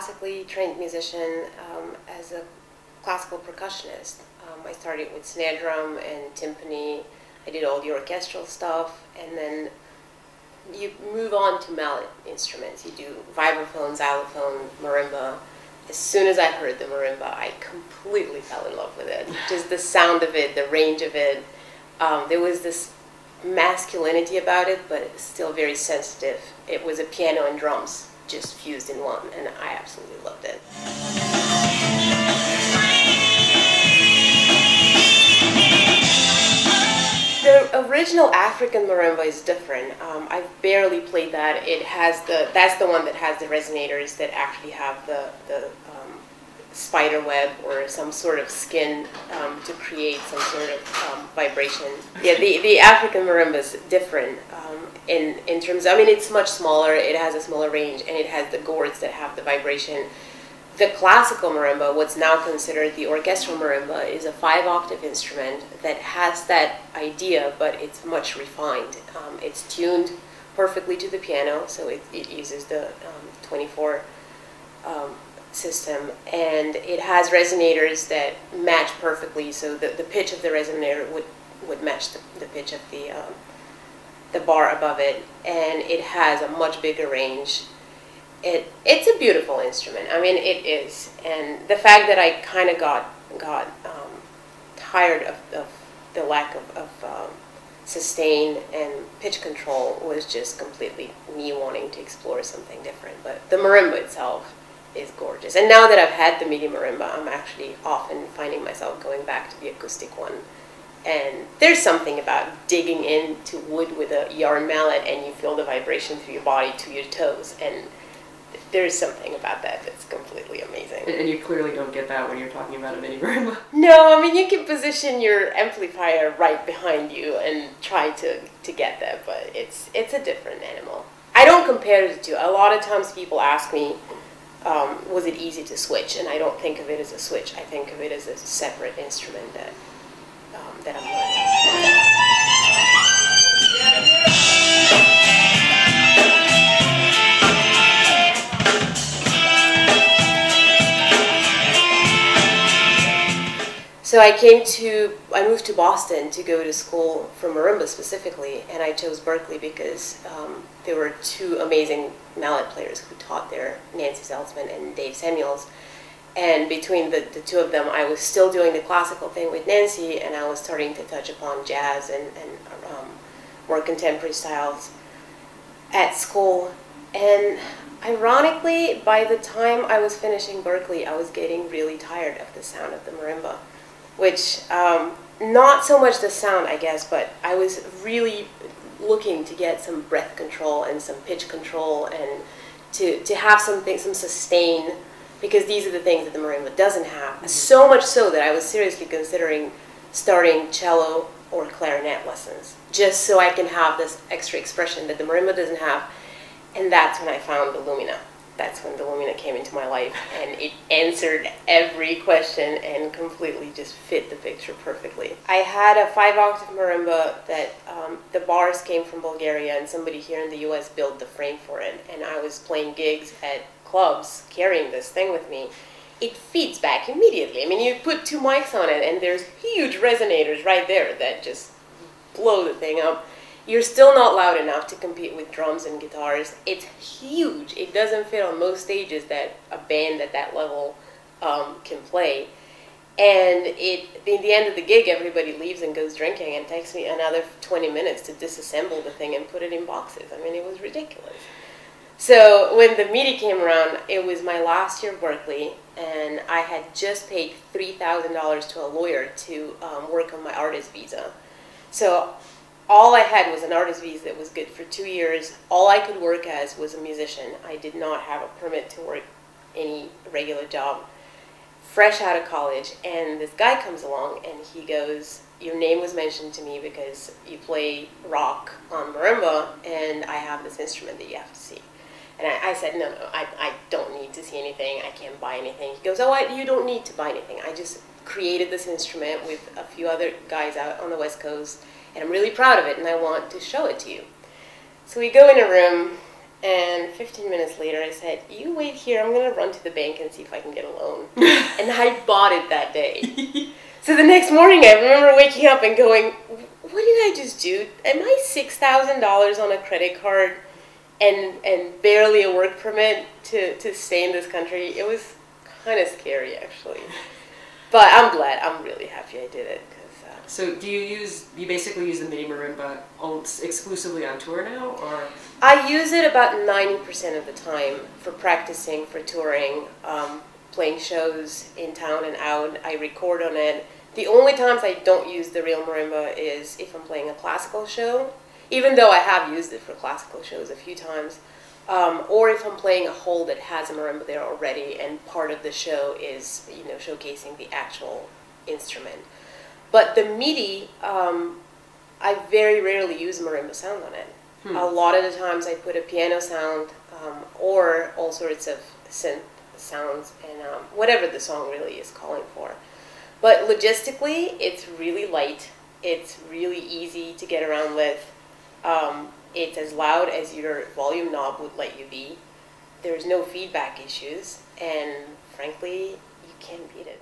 classically trained musician as a classical percussionist. I started with snare drum and timpani. I did all the orchestral stuff, and then you move on to mallet instruments. You do vibraphone, xylophone, marimba. As soon as I heard the marimba, I completely fell in love with it. Just the sound of it, the range of it. There was this masculinity about it, but it's still very sensitive. It was a piano and drums just fused in one, and I absolutely loved it. The original African marimba is different. I've barely played that. That's the one that has the resonators that actually have the spider web or some sort of skin to create some sort of vibration. Yeah, the African marimba is different in terms of, I mean, it's much smaller, it has a smaller range, and it has the gourds that have the vibration. The classical marimba, what's now considered the orchestral marimba, is a 5-octave instrument that has that idea, but it's much refined. It's tuned perfectly to the piano, so it uses the 24 system, and it has resonators that match perfectly, so the pitch of the resonator would match the pitch of the bar above it, and it has a much bigger range. It's a beautiful instrument. I mean, it is, and the fact that I kind of got tired of the lack of sustain and pitch control was just completely me wanting to explore something different. But the marimba itself is gorgeous, and now that I've had the MIDI Marimba, I'm actually often finding myself going back to the acoustic one. And there's something about digging into wood with a yarn mallet, and you feel the vibration through your body to your toes, and there's something about that that's completely amazing. And you clearly don't get that when you're talking about a MIDI marimba. No, I mean, you can position your amplifier right behind you and try to get that, but it's a different animal. I don't compare the two. A lot of times people ask me, was it easy to switch? And I don't think of it as a switch. I think of it as a separate instrument that I'm learning. So I moved to Boston to go to school for marimba specifically, and I chose Berkeley because there were 2 amazing mallet players who taught there, Nancy Salzman and Dave Samuels. And between the 2 of them, I was still doing the classical thing with Nancy, and I was starting to touch upon jazz and more contemporary styles at school. And ironically, by the time I was finishing Berkeley, I was getting really tired of the sound of the marimba. Which, not so much the sound, I guess, but I was really looking to get some breath control and some pitch control and to have some sustain, because these are the things that the marimba doesn't have. Mm-hmm. So much so that I was seriously considering starting cello or clarinet lessons, just so I can have this extra expression that the marimba doesn't have. And that's when I found the Lumina. That's when the Lumina came into my life, and it answered every question and completely just fit the picture perfectly. I had a 5-octave marimba that the bars came from Bulgaria, and somebody here in the US built the frame for it, and I was playing gigs at clubs carrying this thing with me. It feeds back immediately. I mean, you put 2 mics on it, and there's huge resonators right there that just blow the thing up. You're still not loud enough to compete with drums and guitars. It's huge. It doesn't fit on most stages that a band at that level can play. And in the end of the gig, everybody leaves and goes drinking, and it takes me another 20 minutes to disassemble the thing and put it in boxes. I mean, it was ridiculous. So when the MIDI came around, it was my last year of Berkeley, and I had just paid $3,000 to a lawyer to work on my artist visa. So all I had was an artist visa that was good for 2 years. All I could work as was a musician. I did not have a permit to work any regular job. Fresh out of college, and this guy comes along and he goes, your name was mentioned to me because you play rock on marimba, and I have this instrument that you have to see. And I said, no, I don't need to see anything. I can't buy anything. He goes, oh, you don't need to buy anything. I just created this instrument with a few other guys out on the West Coast, and I'm really proud of it, and I want to show it to you. So we go in a room, And 15 minutes later, I said, "You wait here. I'm gonna run to the bank and see if I can get a loan." And I bought it that day. So the next morning, I remember waking up and going, "What did I just do? Am I $6,000 on a credit card and barely a work permit to stay in this country?" It was kind of scary, actually. But I'm glad. I'm really happy I did it. So do you basically use the MIDI Marimba exclusively on tour now, or? I use it about 90% of the time for practicing, for touring, playing shows in town and out. I record on it. The only times I don't use the real marimba is if I'm playing a classical show, even though I have used it for classical shows a few times, or if I'm playing a hole that has a marimba there already and part of the show is, showcasing the actual instrument. But the MIDI, I very rarely use marimba sound on it. A lot of the times I put a piano sound or all sorts of synth sounds and whatever the song really is calling for. But logistically, it's really light. It's really easy to get around with. It's as loud as your volume knob would let you be. There's no feedback issues, and frankly, you can't beat it.